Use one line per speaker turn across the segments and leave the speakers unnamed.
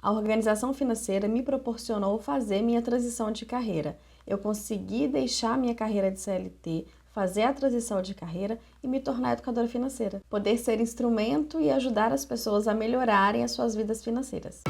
A organização financeira me proporcionou fazer minha transição de carreira. Eu consegui deixar minha carreira de CLT, fazer a transição de carreira e me tornar educadora financeira. Poder ser instrumento e ajudar as pessoas a melhorarem as suas vidas financeiras.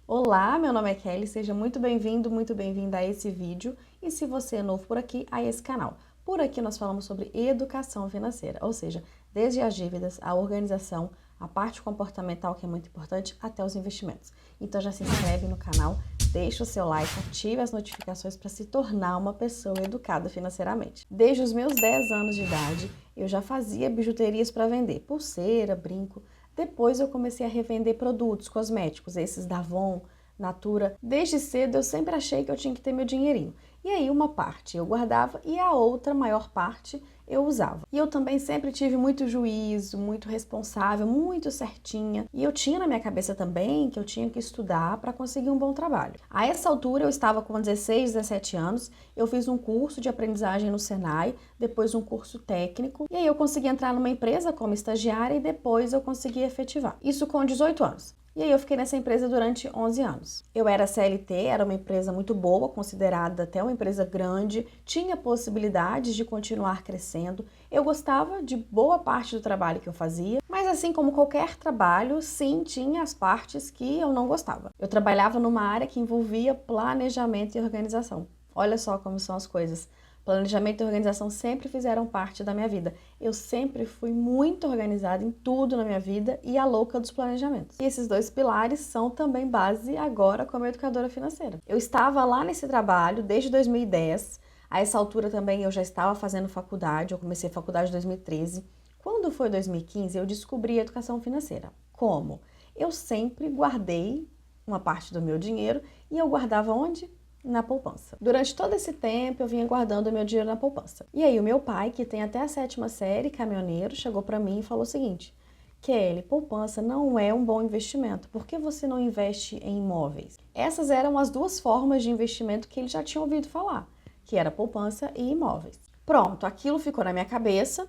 Olá, meu nome é Kelly, seja muito bem-vindo, muito bem-vinda a esse vídeo e se você é novo por aqui, a esse canal. Por aqui nós falamos sobre educação financeira, ou seja, desde as dívidas, a organização, a parte comportamental que é muito importante, até os investimentos. Então já se inscreve no canal, deixa o seu like, ative as notificações para se tornar uma pessoa educada financeiramente. Desde os meus 10 anos de idade, eu já fazia bijuterias para vender, pulseira, brinco. Depois eu comecei a revender produtos cosméticos, esses da Avon, Natura. Desde cedo eu sempre achei que eu tinha que ter meu dinheirinho. E aí uma parte eu guardava e a outra maior parte eu usava. E eu também sempre tive muito juízo, muito responsável, muito certinha. E eu tinha na minha cabeça também que eu tinha que estudar para conseguir um bom trabalho. A essa altura eu estava com 16, 17 anos, eu fiz um curso de aprendizagem no Senai, depois um curso técnico, e aí eu consegui entrar numa empresa como estagiária e depois eu consegui efetivar. Isso com 18 anos. E aí eu fiquei nessa empresa durante 11 anos. Eu era CLT, era uma empresa muito boa, considerada até uma empresa grande, tinha possibilidades de continuar crescendo. Eu gostava de boa parte do trabalho que eu fazia, mas assim como qualquer trabalho, sim, tinha as partes que eu não gostava. Eu trabalhava numa área que envolvia planejamento e organização. Olha só como são as coisas. Planejamento e organização sempre fizeram parte da minha vida. Eu sempre fui muito organizada em tudo na minha vida e a louca dos planejamentos. E esses dois pilares são também base agora como educadora financeira. Eu estava lá nesse trabalho desde 2010. A essa altura também eu já estava fazendo faculdade. Eu comecei a faculdade em 2013. Quando foi 2015, eu descobri a educação financeira. Como? Eu sempre guardei uma parte do meu dinheiro e eu guardava onde? Na poupança. Durante todo esse tempo eu vinha guardando o meu dinheiro na poupança. E aí o meu pai, que tem até a 7ª série, caminhoneiro, chegou para mim e falou o seguinte: Kelly, poupança não é um bom investimento. Por que você não investe em imóveis? Essas eram as duas formas de investimento que ele já tinha ouvido falar, que era poupança e imóveis. Pronto, aquilo ficou na minha cabeça.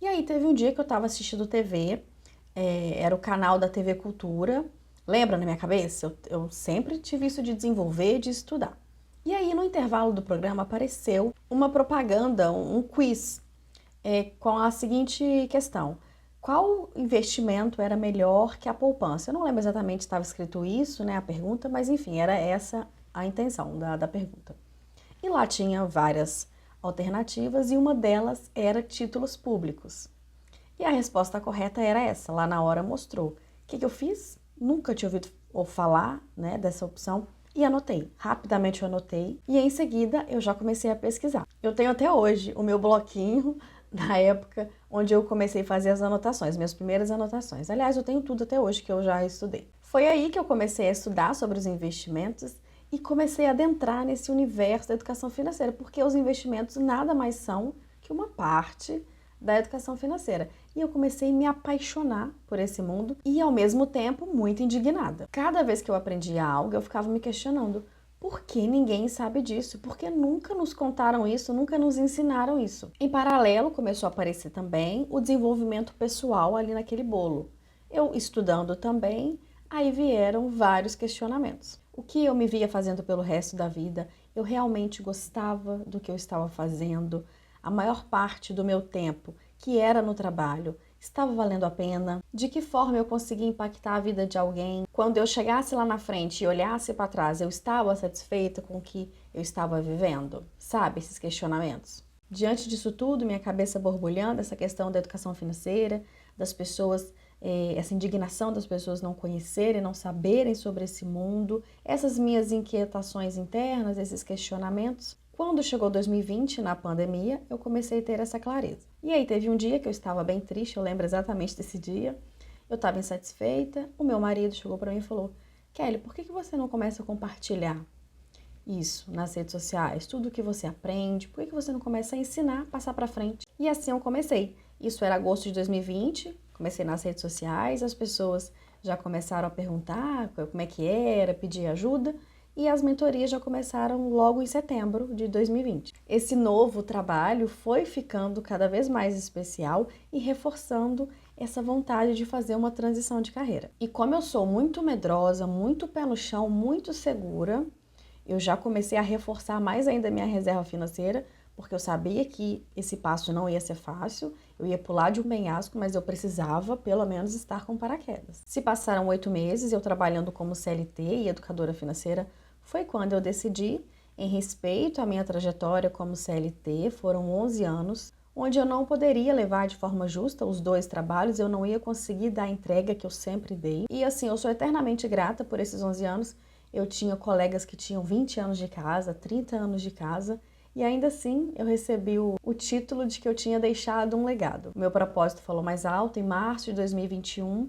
E aí teve um dia que eu estava assistindo TV, era o canal da TV Cultura. Lembra na minha cabeça? Eu sempre tive isso de desenvolver, de estudar. E aí, no intervalo do programa, apareceu uma propaganda, um quiz, com a seguinte questão: qual investimento era melhor que a poupança? Eu não lembro exatamente se estava escrito isso, né, a pergunta, mas enfim, era essa a intenção da pergunta. E lá tinha várias alternativas e uma delas era títulos públicos. E a resposta correta era essa, lá na hora mostrou. O que eu fiz? Nunca tinha ouvido falar, né, dessa opção. E anotei. Rapidamente eu anotei e em seguida eu já comecei a pesquisar. Eu tenho até hoje o meu bloquinho da época onde eu comecei a fazer as anotações, minhas primeiras anotações. Aliás, eu tenho tudo até hoje que eu já estudei. Foi aí que eu comecei a estudar sobre os investimentos e comecei a adentrar nesse universo da educação financeira, porque os investimentos nada mais são que uma parte da educação financeira. E eu comecei a me apaixonar por esse mundo e, ao mesmo tempo, muito indignada. Cada vez que eu aprendia algo, eu ficava me questionando: por que ninguém sabe disso? Por que nunca nos contaram isso, nunca nos ensinaram isso? Em paralelo, começou a aparecer também o desenvolvimento pessoal ali naquele bolo. Eu estudando também, aí vieram vários questionamentos. O que eu me via fazendo pelo resto da vida? Eu realmente gostava do que eu estava fazendo? A maior parte do meu tempo, que era no trabalho, estava valendo a pena? De que forma eu conseguia impactar a vida de alguém? Quando eu chegasse lá na frente e olhasse para trás, eu estava satisfeita com o que eu estava vivendo? Sabe, esses questionamentos? Diante disso tudo, minha cabeça borbulhando, essa questão da educação financeira, das pessoas, essa indignação das pessoas não conhecerem, não saberem sobre esse mundo, essas minhas inquietações internas, esses questionamentos. Quando chegou 2020, na pandemia, eu comecei a ter essa clareza. E aí teve um dia que eu estava bem triste, eu lembro exatamente desse dia. Eu estava insatisfeita, o meu marido chegou para mim e falou: Kelly, por que você não começa a compartilhar isso nas redes sociais? Tudo que você aprende, por que você não começa a ensinar, passar para frente? E assim eu comecei. Isso era agosto de 2020, comecei nas redes sociais, as pessoas já começaram a perguntar como é que era, pedir ajuda. e as mentorias já começaram logo em setembro de 2020. Esse novo trabalho foi ficando cada vez mais especial e reforçando essa vontade de fazer uma transição de carreira. E como eu sou muito medrosa, muito pé no chão, muito segura, eu já comecei a reforçar mais ainda a minha reserva financeira, porque eu sabia que esse passo não ia ser fácil, eu ia pular de um penhasco, mas eu precisava pelo menos estar com paraquedas. Se passaram 8 meses eu trabalhando como CLT e educadora financeira, foi quando eu decidi, em respeito à minha trajetória como CLT, foram 11 anos, onde eu não poderia levar de forma justa os 2 trabalhos, eu não ia conseguir dar a entrega que eu sempre dei. E assim, eu sou eternamente grata por esses 11 anos. Eu tinha colegas que tinham 20 anos de casa, 30 anos de casa, e ainda assim eu recebi o título de que eu tinha deixado um legado. Meu propósito falou mais alto. Em março de 2021,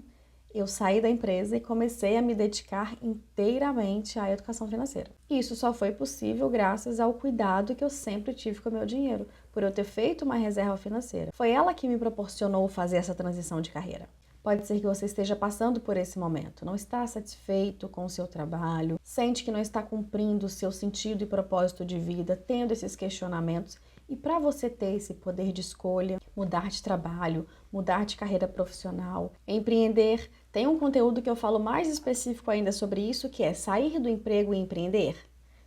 eu saí da empresa e comecei a me dedicar inteiramente à educação financeira. E isso só foi possível graças ao cuidado que eu sempre tive com o meu dinheiro, por eu ter feito uma reserva financeira. Foi ela que me proporcionou fazer essa transição de carreira. Pode ser que você esteja passando por esse momento, não está satisfeito com o seu trabalho, sente que não está cumprindo o seu sentido e propósito de vida, tendo esses questionamentos. E para você ter esse poder de escolha, mudar de trabalho, mudar de carreira profissional, empreender, tem um conteúdo que eu falo mais específico ainda sobre isso, que é sair do emprego e empreender.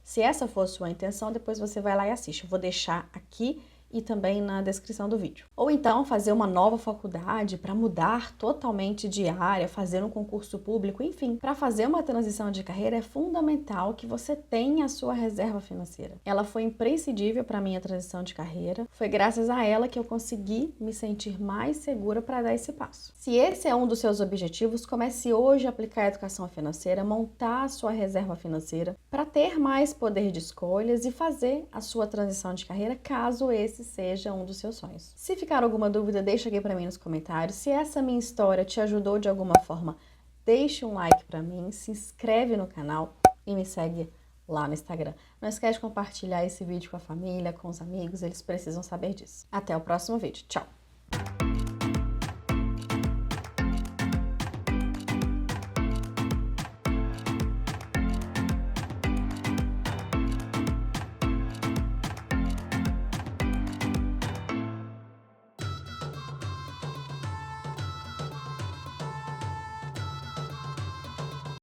Se essa for a sua intenção, depois você vai lá e assiste. Eu vou deixar aqui e também na descrição do vídeo. Ou então fazer uma nova faculdade para mudar totalmente de área, fazer um concurso público, enfim. Para fazer uma transição de carreira é fundamental que você tenha a sua reserva financeira. Ela foi imprescindível para a minha transição de carreira. Foi graças a ela que eu consegui me sentir mais segura para dar esse passo. Se esse é um dos seus objetivos, comece hoje a aplicar a educação financeira, montar a sua reserva financeira para ter mais poder de escolhas e fazer a sua transição de carreira, caso esse seja um dos seus sonhos. Se ficar alguma dúvida, deixa aqui para mim nos comentários. Se essa minha história te ajudou de alguma forma, deixa um like para mim, se inscreve no canal e me segue lá no Instagram. Não esquece de compartilhar esse vídeo com a família, com os amigos, eles precisam saber disso. Até o próximo vídeo. Tchau!